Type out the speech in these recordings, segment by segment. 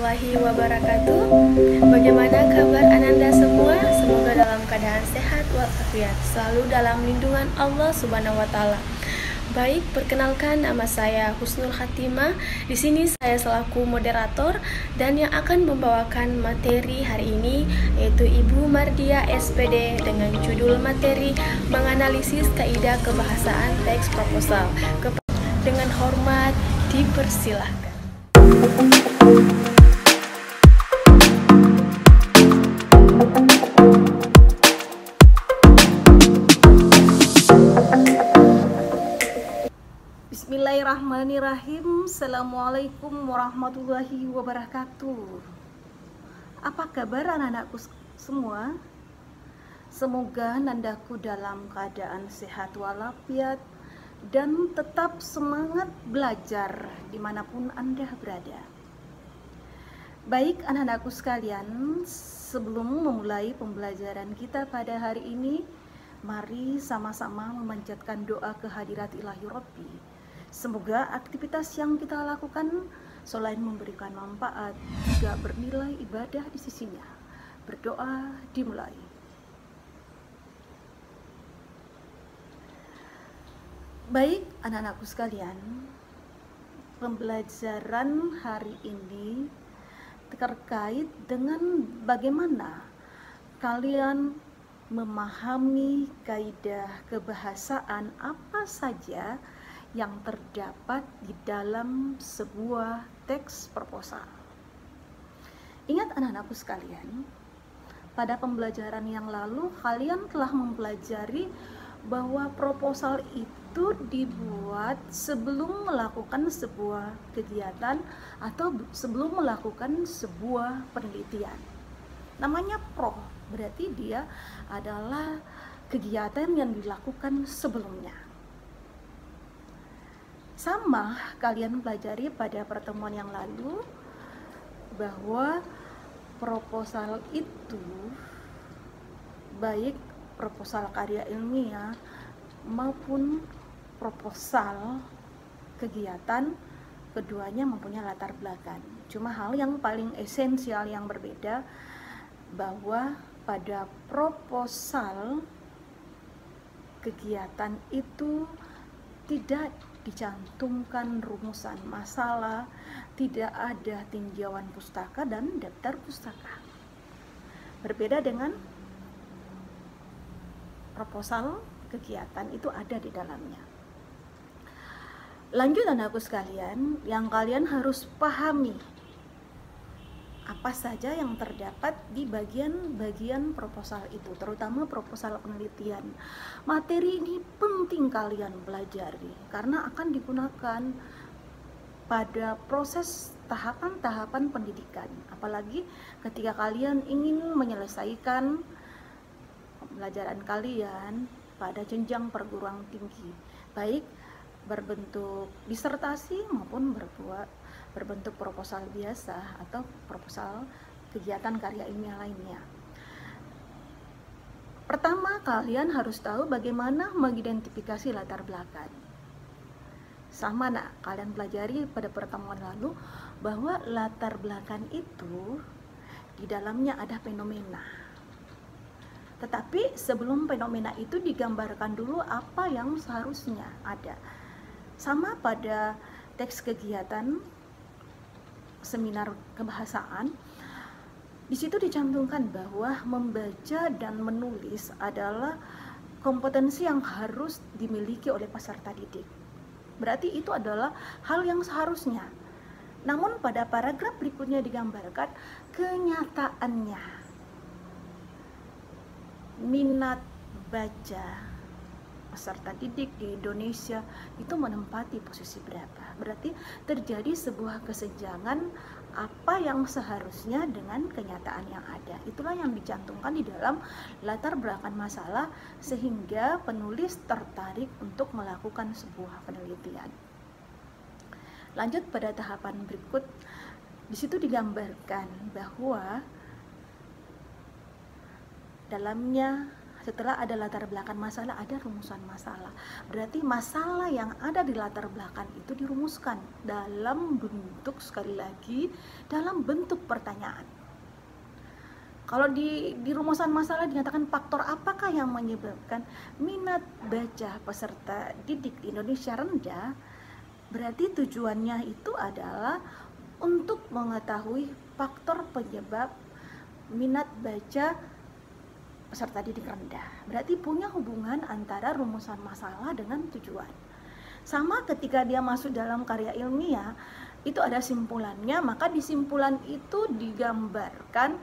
warahmatullahi wabarakatuh. Bagaimana kabar Ananda semua? Semoga dalam keadaan sehat walafiat, selalu dalam lindungan Allah Subhanahu wa taala. Baik, perkenalkan nama saya Husnul Khatimah. Di sini saya selaku moderator dan yang akan membawakan materi hari ini yaitu Ibu Mardia SPD dengan judul materi menganalisis kaidah kebahasaan teks proposal. Dengan hormat dipersilahkan. Bismillahirrahmanirrahim. Assalamualaikum warahmatullahi wabarakatuh. Apa kabar anak-anakku semua? Semoga nandaku dalam keadaan sehat walafiat dan tetap semangat belajar dimanapun Anda berada. Baik anak-anakku sekalian, sebelum memulai pembelajaran kita pada hari ini, mari sama-sama memanjatkan doa kehadirat Ilahi Rabbi. Semoga aktivitas yang kita lakukan selain memberikan manfaat juga bernilai ibadah di sisinya. Berdoa dimulai. Baik anak-anakku sekalian, pembelajaran hari ini terkait dengan bagaimana kalian memahami kaidah kebahasaan apa saja yang terdapat di dalam sebuah teks proposal. Ingat anak-anakku sekalian, pada pembelajaran yang lalu kalian telah mempelajari bahwa proposal itu dibuat sebelum melakukan sebuah kegiatan atau sebelum melakukan sebuah penelitian. Namanya berarti dia adalah kegiatan yang dilakukan sebelumnya. Sama kalian pelajari pada pertemuan yang lalu bahwa proposal itu baik proposal karya ilmiah maupun proposal kegiatan, keduanya mempunyai latar belakang. Cuma hal yang paling esensial yang berbeda bahwa pada proposal kegiatan itu tidak dicantumkan rumusan masalah, tidak ada tinjauan pustaka dan daftar pustaka. Berbeda dengan proposal kegiatan itu ada di dalamnya. Lanjut anakku sekalian, yang kalian harus pahami apa saja yang terdapat di bagian-bagian proposal itu, terutama proposal penelitian. Materi ini penting kalian pelajari karena akan digunakan pada proses tahapan-tahapan pendidikan, apalagi ketika kalian ingin menyelesaikan pembelajaran kalian pada jenjang perguruan tinggi, baik berbentuk disertasi maupun berbentuk proposal biasa atau proposal kegiatan karya ilmiah lainnya. Pertama, kalian harus tahu bagaimana mengidentifikasi latar belakang. Sama kalian pelajari pada pertemuan lalu bahwa latar belakang itu di dalamnya ada fenomena. Tetapi sebelum fenomena itu digambarkan dulu apa yang seharusnya ada. Sama pada teks kegiatan seminar kebahasaan, di situ dicantumkan bahwa membaca dan menulis adalah kompetensi yang harus dimiliki oleh peserta didik. Berarti itu adalah hal yang seharusnya. Namun pada paragraf berikutnya digambarkan kenyataannya. Minat baca peserta didik di Indonesia itu menempati posisi berapa? Berarti terjadi sebuah kesenjangan apa yang seharusnya dengan kenyataan yang ada. Itulah yang dicantumkan di dalam latar belakang masalah sehingga penulis tertarik untuk melakukan sebuah penelitian. Lanjut pada tahapan berikut, di situ digambarkan bahwa dalamnya Setelah ada latar belakang masalah, ada rumusan masalah. Berarti masalah yang ada di latar belakang itu dirumuskan dalam bentuk, sekali lagi, dalam bentuk pertanyaan. Kalau di rumusan masalah dinyatakan faktor apakah yang menyebabkan minat baca peserta didik di Indonesia rendah, berarti tujuannya itu adalah untuk mengetahui faktor penyebab minat baca peserta didik rendah. Berarti punya hubungan antara rumusan masalah dengan tujuan. Sama ketika dia masuk dalam karya ilmiah, itu ada simpulannya, maka di simpulan itu digambarkan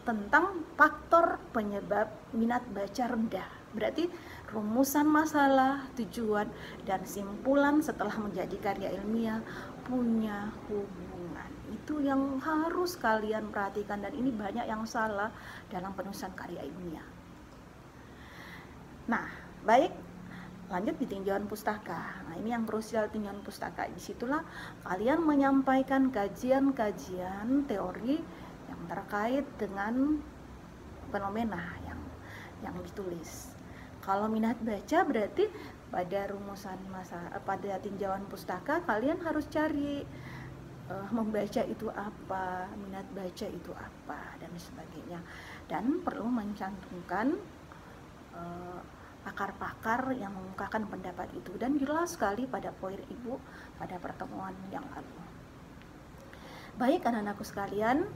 tentang faktor penyebab minat baca rendah. Berarti rumusan masalah, tujuan, dan simpulan setelah menjadi karya ilmiah punya hubungan. Itu yang harus kalian perhatikan, dan ini banyak yang salah dalam penulisan karya ilmiah. Nah, baik, lanjut di tinjauan pustaka. Nah, ini yang krusial tinjauan pustaka. Disitulah kalian menyampaikan kajian-kajian teori yang terkait dengan fenomena yang ditulis. Kalau minat baca berarti pada rumusan pada tinjauan pustaka kalian harus cari membaca itu apa, minat baca itu apa, dan sebagainya. Dan perlu mencantumkan pakar-pakar yang mengungkapkan pendapat itu, dan jelas sekali pada poin Ibu pada pertemuan yang lalu. Baik anak-anakku sekalian,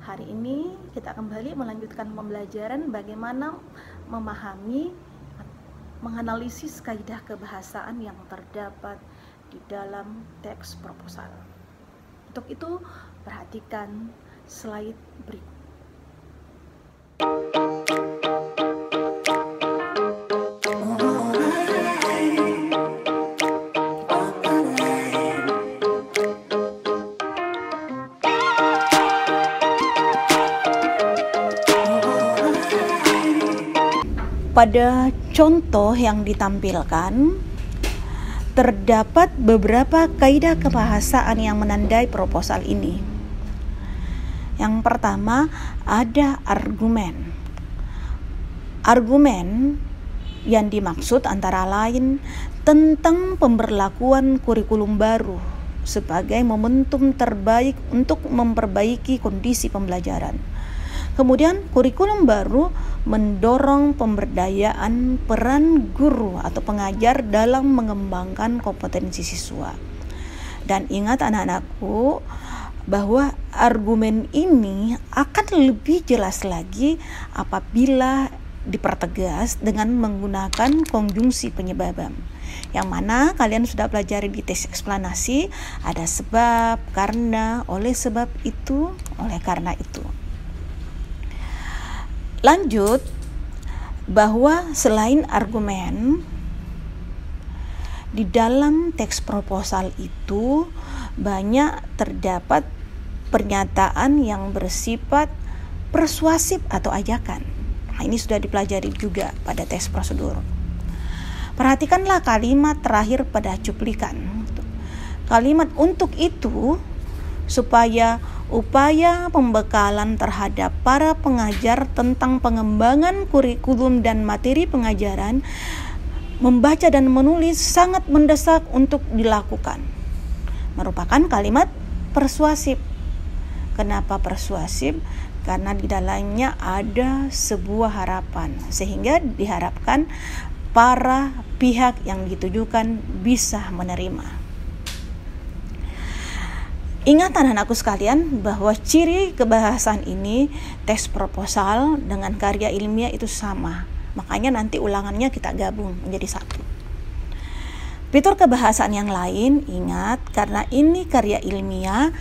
hari ini kita kembali melanjutkan pembelajaran bagaimana memahami, menganalisis kaidah kebahasaan yang terdapat di dalam teks proposal. Untuk itu, perhatikan slide berikut. Pada contoh yang ditampilkan, terdapat beberapa kaidah kebahasaan yang menandai proposal ini. Yang pertama, ada argumen. Argumen yang dimaksud antara lain tentang pemberlakuan kurikulum baru sebagai momentum terbaik untuk memperbaiki kondisi pembelajaran. Kemudian kurikulum baru mendorong pemberdayaan peran guru atau pengajar dalam mengembangkan kompetensi siswa. Dan ingat anak-anakku bahwa argumen ini akan lebih jelas lagi apabila dipertegas dengan menggunakan konjungsi penyebaban, yang mana kalian sudah pelajari di teks eksplanasi. Ada sebab, karena, oleh sebab itu, oleh karena itu. Lanjut, bahwa selain argumen, di dalam teks proposal itu banyak terdapat pernyataan yang bersifat persuasif atau ajakan. Nah, ini sudah dipelajari juga pada teks prosedur. Perhatikanlah kalimat terakhir pada cuplikan. Kalimat "untuk itu" supaya upaya pembekalan terhadap para pengajar tentang pengembangan kurikulum dan materi pengajaran, membaca dan menulis sangat mendesak untuk dilakukan, merupakan kalimat persuasif. Kenapa persuasif? Karena di dalamnya ada sebuah harapan, sehingga diharapkan para pihak yang ditujukan bisa menerima. Ingat anak-anakku sekalian bahwa ciri kebahasaan ini, teks proposal dengan karya ilmiah itu sama. Makanya nanti ulangannya kita gabung menjadi satu. Fitur kebahasaan yang lain, ingat, karena ini karya ilmiah,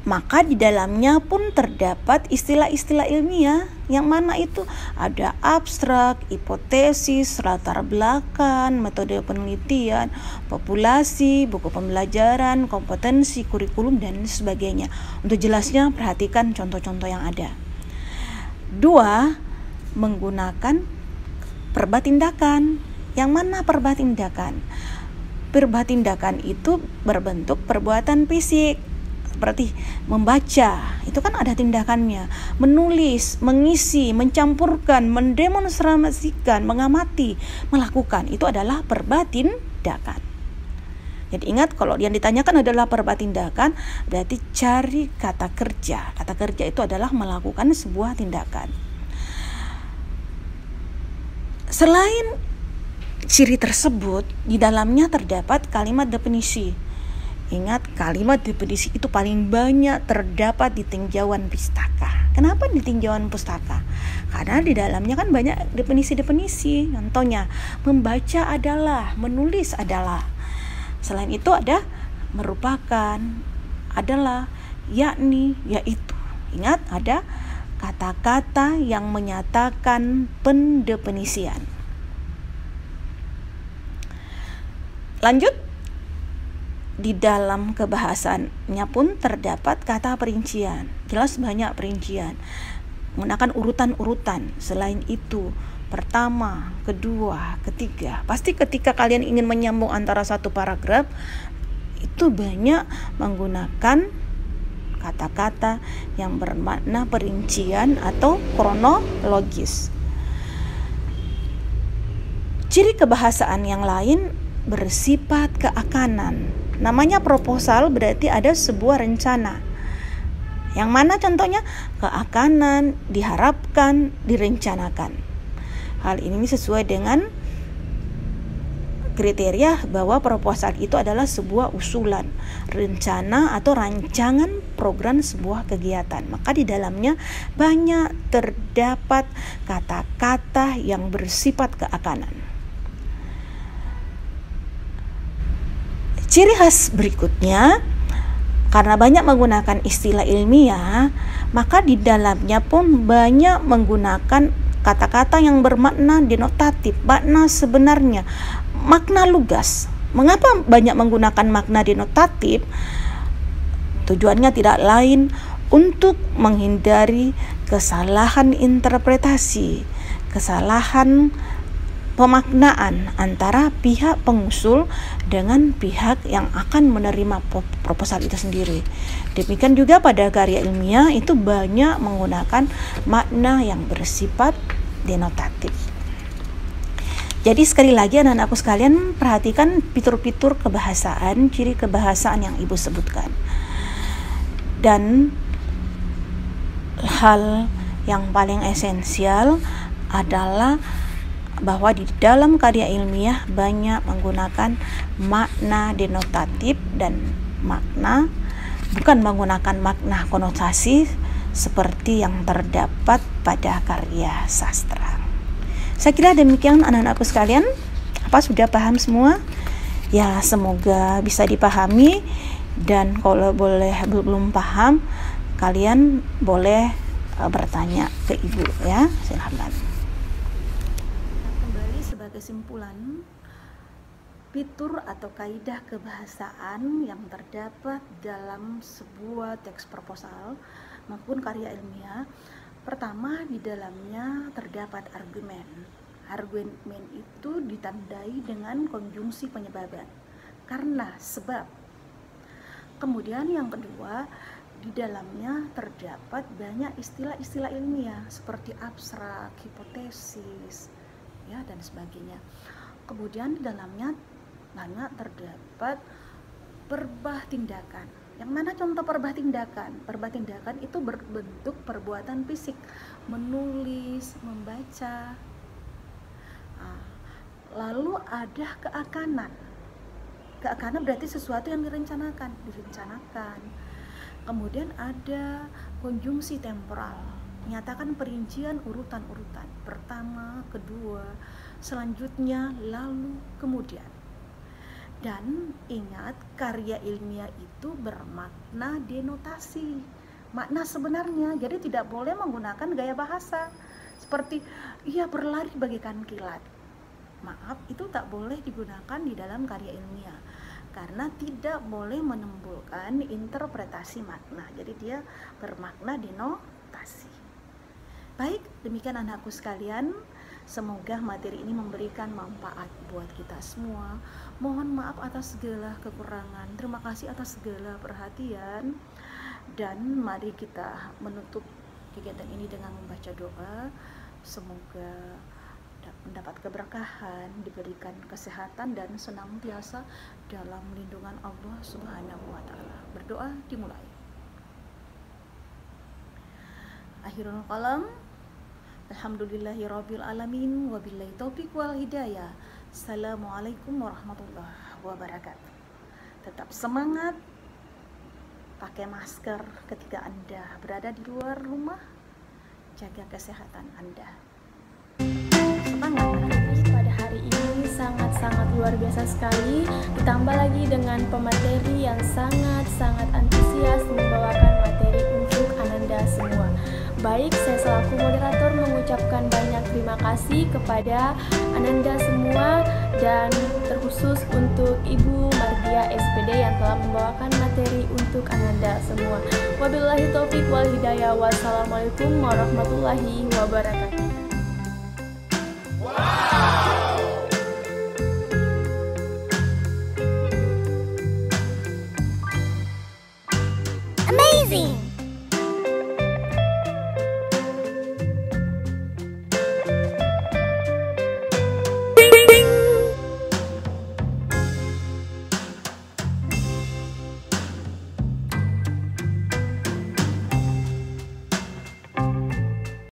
maka di dalamnya pun terdapat istilah-istilah ilmiah, yang mana itu ada abstrak, hipotesis, latar belakang, metode penelitian, populasi, buku pembelajaran, kompetensi, kurikulum, dan sebagainya. Untuk jelasnya perhatikan contoh-contoh yang ada. 2. Menggunakan perba tindakan. Yang mana perba tindakan? Perba tindakan itu berbentuk perbuatan fisik. Seperti membaca, itu kan ada tindakannya. Menulis, mengisi, mencampurkan, mendemonstrasikan, mengamati, melakukan, itu adalah perbatindakan. Jadi ingat, kalau yang ditanyakan adalah perbatindakan, berarti cari kata kerja. Kata kerja itu adalah melakukan sebuah tindakan. Selain ciri tersebut, di dalamnya terdapat kalimat definisi. Ingat, kalimat definisi itu paling banyak terdapat di tinjauan pustaka. Kenapa di tinjauan pustaka? Karena di dalamnya kan banyak definisi-definisi. Contohnya, membaca adalah, menulis adalah. Selain itu ada merupakan, adalah, yakni, yaitu. Ingat, ada kata-kata yang menyatakan pendefinisian. Lanjut. Di dalam kebahasaannya pun terdapat kata perincian. Jelas banyak perincian. Menggunakan urutan-urutan. Selain itu, pertama, kedua, ketiga. Pasti ketika kalian ingin menyambung antara satu paragraf, itu banyak menggunakan kata-kata yang bermakna perincian atau kronologis. Ciri kebahasaan yang lain bersifat keakanan. Namanya proposal berarti ada sebuah rencana. Yang mana contohnya? Keakanan, diharapkan, direncanakan. Hal ini sesuai dengan kriteria bahwa proposal itu adalah sebuah usulan, rencana atau rancangan program sebuah kegiatan. Maka di dalamnya banyak terdapat kata-kata yang bersifat keakanan. Ciri khas berikutnya, karena banyak menggunakan istilah ilmiah, maka di dalamnya pun banyak menggunakan kata-kata yang bermakna denotatif, makna sebenarnya, makna lugas. Mengapa banyak menggunakan makna denotatif? Tujuannya tidak lain untuk menghindari kesalahan interpretasi, kesalahan pemaknaan antara pihak pengusul dengan pihak yang akan menerima proposal itu sendiri. Demikian juga pada karya ilmiah itu banyak menggunakan makna yang bersifat denotatif. Jadi sekali lagi anak-anakku sekalian, perhatikan fitur-fitur kebahasaan, ciri kebahasaan yang Ibu sebutkan. Dan hal yang paling esensial adalah bahwa di dalam karya ilmiah banyak menggunakan makna denotatif dan makna, bukan menggunakan makna konotasi seperti yang terdapat pada karya sastra. Saya kira demikian anak-anakku sekalian. Apa sudah paham semua? Ya, semoga bisa dipahami, dan kalau belum paham, kalian boleh bertanya ke Ibu ya. Silakan. Kesimpulan, fitur atau kaidah kebahasaan yang terdapat dalam sebuah teks proposal maupun karya ilmiah. Pertama, di dalamnya terdapat argumen. Argumen itu ditandai dengan konjungsi penyebaban, karena sebab. Kemudian yang kedua, di dalamnya terdapat banyak istilah-istilah ilmiah seperti abstrak, hipotesis, ya, dan sebagainya. Kemudian di dalamnya banyak terdapat perbah tindakan. Yang mana contoh perbah tindakan? Perbah tindakan itu berbentuk perbuatan fisik, menulis, membaca. Lalu ada keakanan. Keakanan berarti sesuatu yang direncanakan. Kemudian ada konjungsi temporal, menyatakan perincian urutan-urutan, pertama, kedua, selanjutnya, lalu, kemudian. Dan ingat, karya ilmiah itu bermakna denotasi, makna sebenarnya. Jadi tidak boleh menggunakan gaya bahasa seperti ia berlari bagaikan kilat. Maaf, itu tak boleh digunakan di dalam karya ilmiah, karena tidak boleh menimbulkan interpretasi makna. Jadi dia bermakna denotasi. Baik, demikian anakku sekalian. Semoga materi ini memberikan manfaat buat kita semua. Mohon maaf atas segala kekurangan. Terima kasih atas segala perhatian. Dan mari kita menutup kegiatan ini dengan membaca doa. Semoga mendapat keberkahan, diberikan kesehatan dan senantiasa dalam lindungan Allah Subhanahu wa taala. Berdoa dimulai. Akhirul kalam. Alhamdulillahirabbil alamin wabillahi taufiq wal hidayah. Assalamualaikum warahmatullahi wabarakatuh. Tetap semangat, pakai masker ketika Anda berada di luar rumah, jaga kesehatan Anda. Semangat. Pada hari ini sangat-sangat luar biasa sekali, ditambah lagi dengan pemateri yang sangat-sangat antusias membawakan materi untuk Ananda semua. Baik, saya selaku moderator mengucapkan banyak terima kasih kepada Ananda semua dan terkhusus untuk Ibu Mardia SPD yang telah membawakan materi untuk Ananda semua. Wabillahi taufiq wal hidayah. Wassalamualaikum warahmatullahi wabarakatuh. Wow!